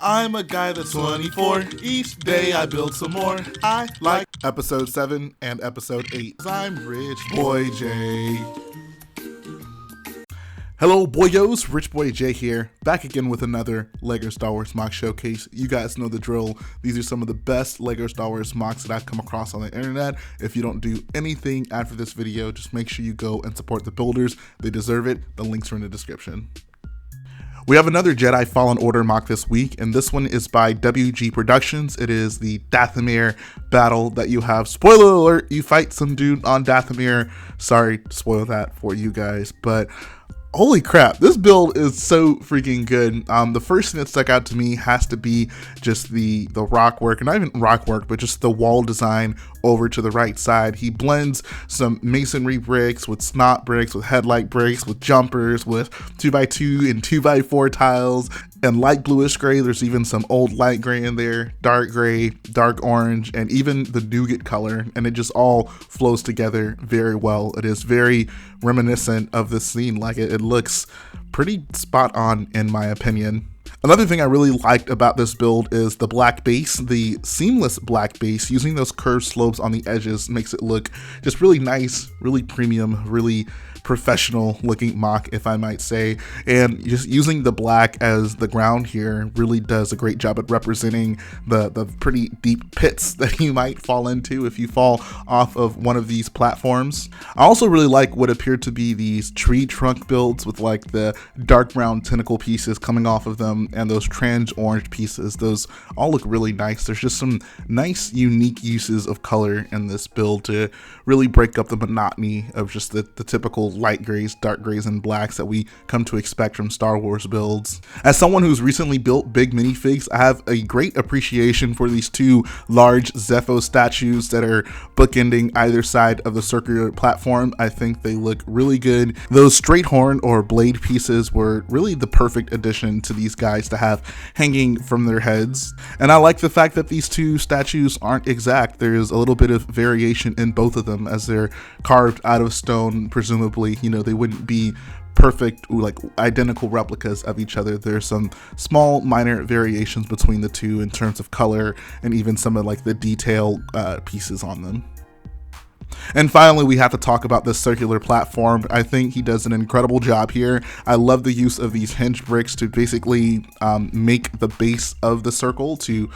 I'm a guy that's 24. Each day I build some more. I like episode 7 and episode 8. I'm Rich Boy J. Hello boyos, Rich Boy J here, back again with another LEGO Star Wars MOC showcase. You guys know the drill. These are some of the best LEGO Star Wars MOCs that I've come across on the internet. If you don't do anything after this video, just make sure you go and support the builders. They deserve it. The links are in the description. We have another Jedi Fallen Order MOC this week, and this one is by WG Productions. It is the Dathomir battle that you have. Spoiler alert, you fight some dude on Dathomir. Sorry to spoil that for you guys, but holy crap, this build is so freaking good. The first thing that stuck out to me has to be just the rock work, and not even rock work, but just the wall design over to the right side. He blends some masonry bricks with snot bricks, with headlight bricks, with jumpers, with 2x2 and 2x4 tiles, and light bluish gray. There's even some old light gray in there, dark gray, dark orange, and even the nougat color, and it just all flows together very well. It is very reminiscent of the scene. Like it looks pretty spot on in my opinion. Another thing I really liked about this build is the black base. The seamless black base, using those curved slopes on the edges, makes it look just really nice, really premium, really professional looking MOC, if I might say. And just using the black as the ground here really does a great job at representing the pretty deep pits that you might fall into if you fall off of one of these platforms. I also really like what appeared to be these tree trunk builds with like the dark brown tentacle pieces coming off of them and those trans orange pieces. Those all look really nice. There's just some nice unique uses of color in this build to really break up the monotony of just the typical light grays, dark grays, and blacks that we come to expect from Star Wars builds. As someone who's recently built big minifigs, I have a great appreciation for these two large Zepho statues that are bookending either side of the circular platform. I think they look really good. Those straight horn or blade pieces were really the perfect addition to these guys to have hanging from their heads. And I like the fact that these two statues aren't exact. There's a little bit of variation in both of them as they're carved out of stone, presumably. You know, they wouldn't be perfect, like identical replicas of each other. There's some small minor variations between the two in terms of color and even some of like the detail pieces on them. And finally, we have to talk about this circular platform. I think he does an incredible job here. I love the use of these hinge bricks to basically make the base of the circle to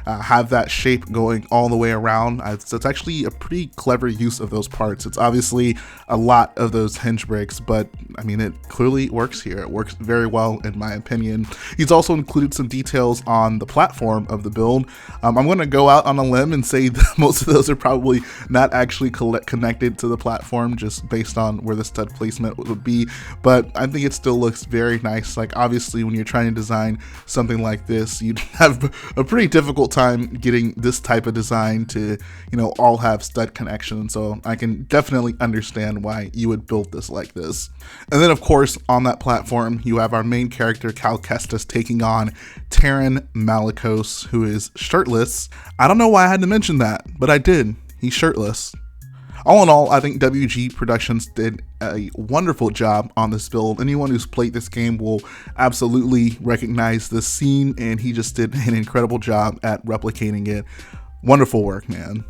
have that shape going all the way around. So it's actually a pretty clever use of those parts. It's obviously a lot of those hinge bricks, but I mean, it clearly works here. It works very well in my opinion. He's also included some details on the platform of the build. I'm going to go out on a limb and say that most of those are probably not actually connected to the platform, just based on where the stud placement would be, but I think it still looks very nice. Like obviously when you're trying to design something like this, you'd have a pretty difficult time getting this type of design to, you know, all have stud connections, so I can definitely understand why you would build this like this. And then of course on that platform you have our main character Cal Kestis taking on Terran Malicos, who is shirtless. I don't know why I had to mention that, but I did. He's shirtless. All in all, I think WG Productions did a wonderful job on this build. Anyone who's played this game will absolutely recognize this scene, and he just did an incredible job at replicating it. Wonderful work, man.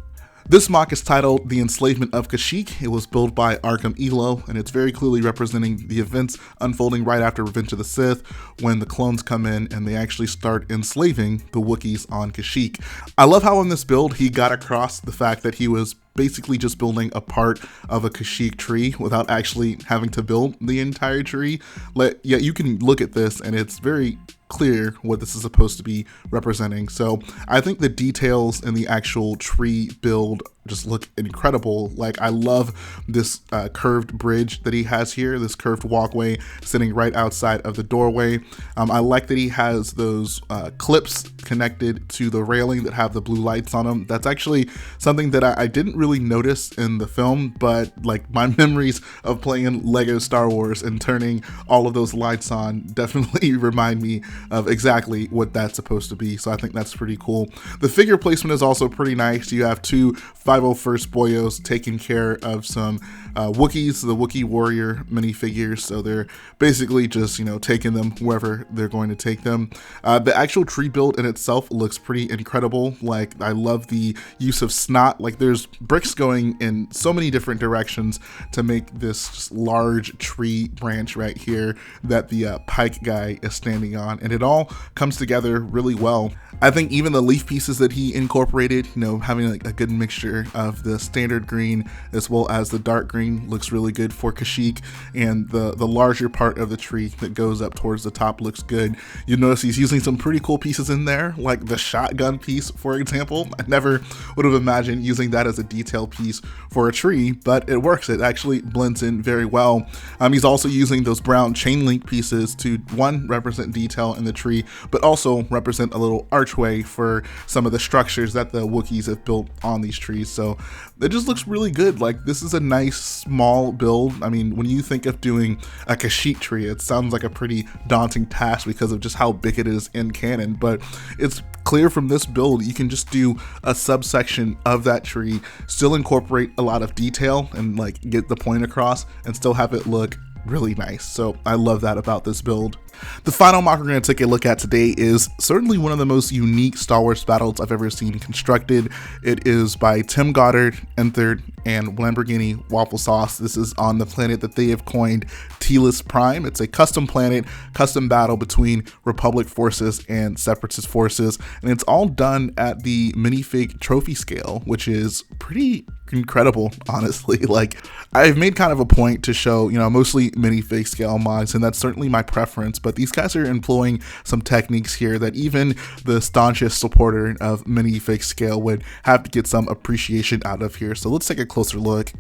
This MOC is titled The Enslavement of Kashyyyk. It was built by SuArkum Elo, and it's very clearly representing the events unfolding right after Revenge of the Sith, when the clones come in and they actually start enslaving the Wookiees on Kashyyyk. I love how in this build he got across the fact that he was basically just building a part of a Kashyyyk tree without actually having to build the entire tree. Yeah, you can look at this and it's very clear what this is supposed to be representing. So I think the details in the actual tree build just look incredible. Like I love this curved bridge that he has here, this curved walkway sitting right outside of the doorway. I like that he has those clips connected to the railing that have the blue lights on them. That's actually something that I didn't really notice in the film, but like my memories of playing LEGO Star Wars and turning all of those lights on definitely remind me of exactly what that's supposed to be. So I think that's pretty cool. The figure placement is also pretty nice. You have two 501st Boyos taking care of some Wookiees, the Wookiee Warrior minifigures. So they're basically just, taking them wherever they're going to take them. The actual tree build in itself looks pretty incredible. Like, I love the use of snot. Like, there's bricks going in so many different directions to make this just large tree branch right here that the pike guy is standing on, and it all comes together really well. I think even the leaf pieces that he incorporated, having like a good mixture of the standard green as well as the dark green looks really good for Kashyyyk, and the larger part of the tree that goes up towards the top looks good. You'll notice he's using some pretty cool pieces in there, like the shotgun piece, for example. I never would have imagined using that as a detail piece for a tree, but it works. It actually blends in very well. He's also using those brown chain link pieces to, one, represent detail in the tree, but also represent a little archway for some of the structures that the Wookiees have built on these trees. So it just looks really good. Like, this is a nice small build. I mean, when you think of doing a Kashyyyk tree, it sounds like a pretty daunting task because of just how big it is in canon, but it's clear from this build you can just do a subsection of that tree, still incorporate a lot of detail and like get the point across, and still have it look really nice. So I love that about this build. The final MOC we're going to take a look at today is certainly one of the most unique Star Wars battles I've ever seen constructed. It is by Tim Goddard, Inthert, and LamborghiniWaffleSauce. This is on the planet that they have coined Tealus Prime. It's a custom planet, custom battle between Republic forces and Separatist forces, and it's all done at the minifig trophy scale, which is pretty incredible, honestly. Like, I've made kind of a point to show, mostly minifig scale mods, and that's certainly my preference, but these guys are employing some techniques here that even the staunchest supporter of minifig scale would have to get some appreciation out of here. So let's take a closer look.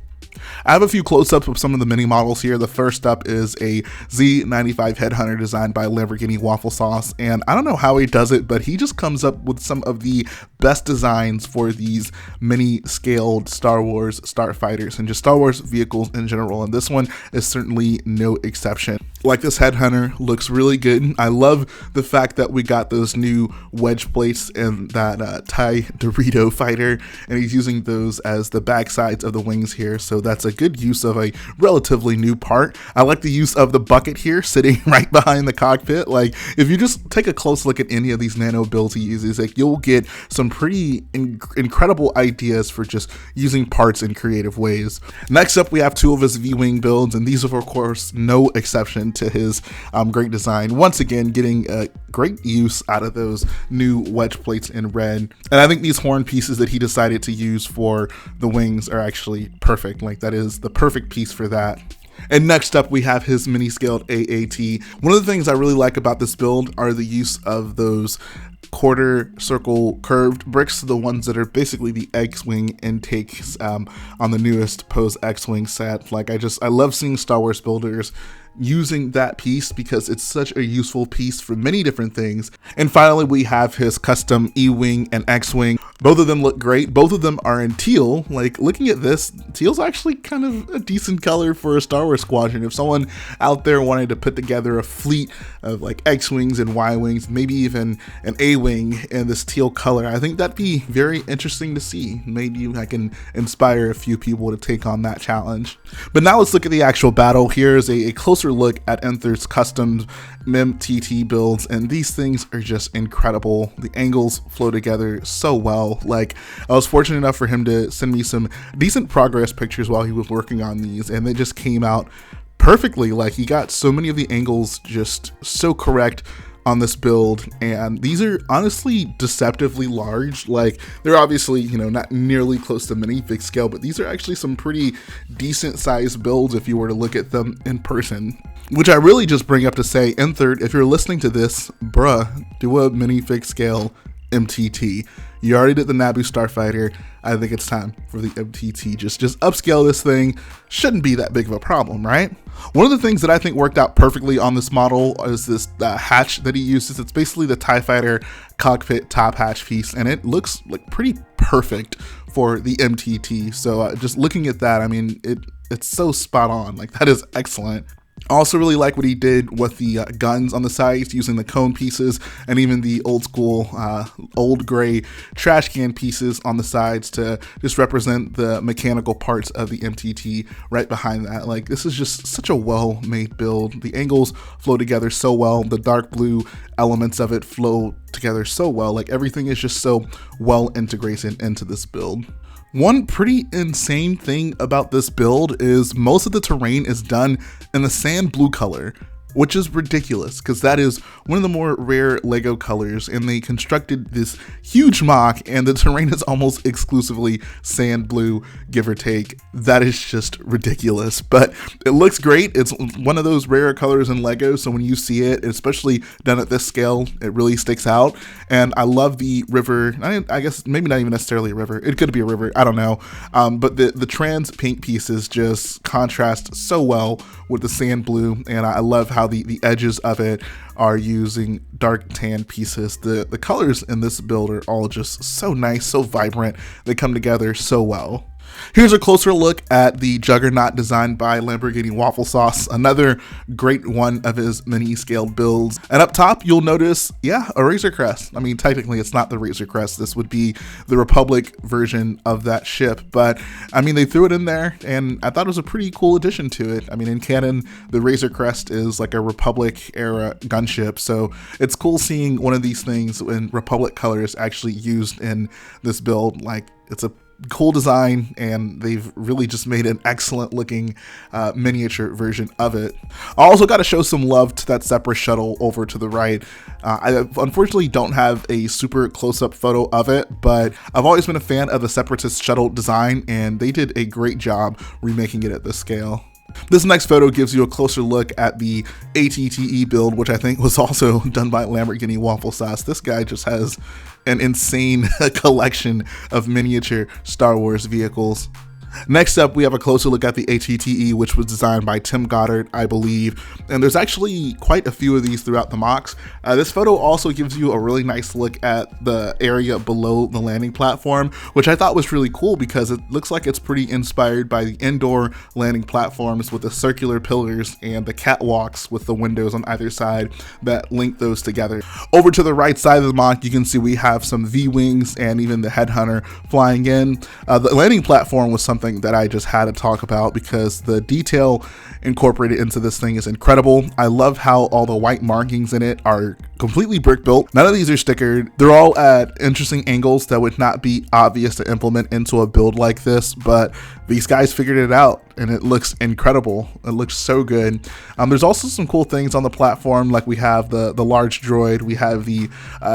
I have a few close-ups of some of the mini models here. The first up is a Z95 Headhunter designed by LamborghiniWaffleSauce, and I don't know how he does it, but he just comes up with some of the best designs for these mini-scaled Star Wars starfighters and just Star Wars vehicles in general, and this one is certainly no exception. Like, this Headhunter looks really good. I love the fact that we got those new wedge plates and that TIE Dorito fighter, and he's using those as the back sides of the wings here, so that's a good use of a relatively new part. I like the use of the bucket here sitting right behind the cockpit. Like, if you just take a close look at any of these nano builds he uses, like, you'll get some pretty incredible ideas for just using parts in creative ways. Next up, we have two of his V-Wing builds, and these are, of course, no exception to his great design. Once again, getting a great use out of those new wedge plates in red. And I think these horn pieces that he decided to use for the wings are actually perfect. Like, that is the perfect piece for that. And next up, we have his mini scaled AAT. One of the things I really like about this build are the use of those quarter circle curved bricks, the ones that are basically the X-Wing intakes on the newest Pose X-Wing set. Like, I love seeing Star Wars builders using that piece because it's such a useful piece for many different things. And finally, we have his custom E-Wing and X-Wing. Both of them look great. Both of them are in teal. Like, looking at this, teal's actually kind of a decent color for a Star Wars squadron. If someone out there wanted to put together a fleet of like X-Wings and Y-Wings, maybe even an A-Wing in this teal color, I think that'd be very interesting to see. Maybe I can inspire a few people to take on that challenge. But now let's look at the actual battle. Here's a closer look at Enthert's custom MTT builds, and these things are just incredible. The angles flow together so well. Like, I was fortunate enough for him to send me some decent progress pictures while he was working on these, and they just came out perfectly. Like, he got so many of the angles just so correct on this build, and these are honestly deceptively large. Like, they're obviously, not nearly close to minifig scale, but these are actually some pretty decent sized builds if you were to look at them in person. Which I really just bring up to say, Inthert, if you're listening to this, bruh, do a minifig scale MTT. You already did the Naboo Starfighter. I think it's time for the MTT. Just upscale this thing. Shouldn't be that big of a problem, right? One of the things that I think worked out perfectly on this model is this hatch that he uses. It's basically the TIE Fighter cockpit top hatch piece, and it looks like pretty perfect for the MTT. So just looking at that, I mean, it's so spot on. Like, that is excellent. I also really like what he did with the guns on the sides, using the cone pieces and even the old school, old gray trash can pieces on the sides to just represent the mechanical parts of the MTT right behind that. Like, this is just such a well-made build. The angles flow together so well. The dark blue elements of it flow together so well. Like, everything is just so well integrated into this build. One pretty insane thing about this build is most of the terrain is done in the sand blue color, which is ridiculous because that is one of the more rare Lego colors, and they constructed this huge MOC and the terrain is almost exclusively sand blue, give or take. That is just ridiculous, but it looks great. It's one of those rare colors in Lego, so when you see it, especially done at this scale, it really sticks out. And I love the river. I guess maybe not even necessarily a river. It could be a river, I don't know. But the trans paint pieces just contrast so well with the sand blue, and I love how the edges of it are using dark tan pieces. The colors in this build are all just so nice, so vibrant. They come together so well. Here's a closer look at the Juggernaut designed by LamborghiniWaffleSauce, another great one of his mini-scaled builds. And up top, you'll notice, yeah, a Razor Crest. I mean, technically, it's not the Razor Crest. This would be the Republic version of that ship. But, I mean, they threw it in there, and I thought it was a pretty cool addition to it. I mean, in canon, the Razor Crest is like a Republic-era gunship, so it's cool seeing one of these things in Republic colors actually used in this build. Like, it's a cool design, and they've really just made an excellent looking miniature version of it. I also got to show some love to that Separatist shuttle over to the right. I unfortunately don't have a super close-up photo of it, but I've always been a fan of the Separatist shuttle design, and they did a great job remaking it at this scale. This next photo gives you a closer look at the ATTE build, which I think was also done by LamborghiniWaffleSauce. This guy just has an insane collection of miniature Star Wars vehicles. Next up, we have a closer look at the ATTE, which was designed by Tim Goddard, I believe, and there's actually quite a few of these throughout the MOCs. This photo also gives you a really nice look at the area below the landing platform, which I thought was really cool because it looks like it's pretty inspired by the indoor landing platforms with the circular pillars and the catwalks with the windows on either side that link those together. Over to the right side of the MOC, you can see we have some V-wings and even the headhunter flying in. The landing platform was something that I just had to talk about because the detail incorporated into this thing is incredible. I love how all the white markings in it are completely brick built. None of these are stickered. They're all at interesting angles that would not be obvious to implement into a build like this, but these guys figured it out and it looks incredible. It looks so good. There's also some cool things on the platform, like we have the large droid, we have the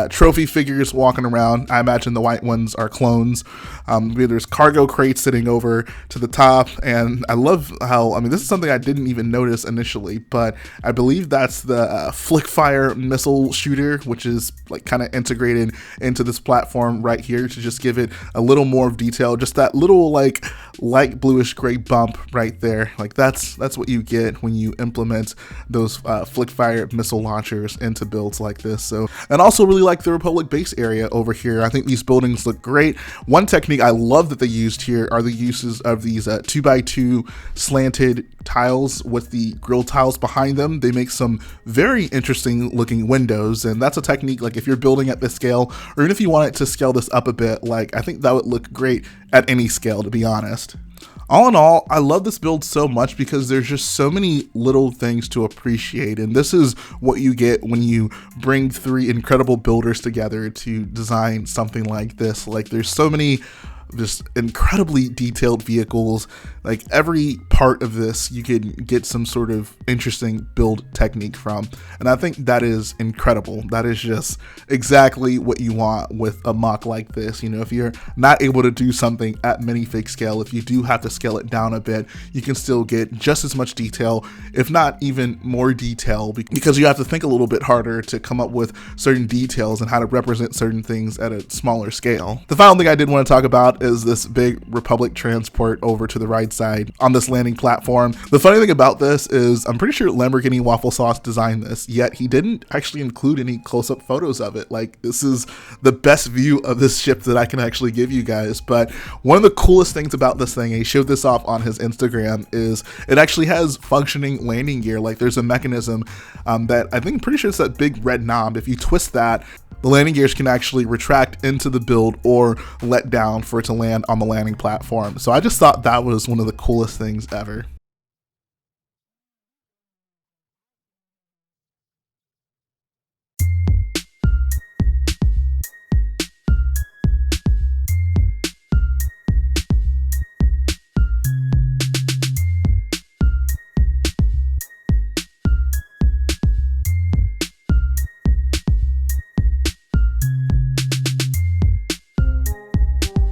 trophy figures walking around. I imagine the white ones are clones. There's cargo crates sitting over to the top, and I love how, I mean, this is something I didn't even notice initially, but I believe that's the flick fire missile shooter, which is like kind of integrated into this platform right here to just give it a little more of detail. Just that little like light bluish gray bump right there. Like that's what you get when you implement those flick fire missile launchers into builds like this. So, and also really like the Republic base area over here. I think these buildings look great. One technique I love that they used here are the uses of these 2x2 slanted tiles with the grill tiles behind them. They make some very interesting looking windows, and that's a technique like if you're building at this scale, or even if you wanted to scale this up a bit, like I think that would look great at any scale, to be honest. All in all, I love this build so much because there's just so many little things to appreciate, and this is what you get when you bring three incredible builders together to design something like this. Like there's so many just incredibly detailed vehicles. Like every part of this you can get some sort of interesting build technique from, and I think that is incredible. That is just exactly what you want with a MOC like this. You know, if you're not able to do something at minifig scale, if you do have to scale it down a bit, you can still get just as much detail, if not even more detail, because you have to think a little bit harder to come up with certain details and how to represent certain things at a smaller scale. The final thing I did want to talk about is this big Republic transport over to the right side on this landing platform. The funny thing about this is I'm pretty sure LamborghiniWaffleSauce designed this, yet he didn't actually include any close-up photos of it. Like, this is the best view of this ship that I can actually give you guys. But one of the coolest things about this thing, and he showed this off on his Instagram, is it actually has functioning landing gear. Like, there's a mechanism that I think, pretty sure it's that big red knob. If you twist that, the landing gears can actually retract into the build or let down for it to land on the landing platform. So I just thought that was one of the coolest things ever.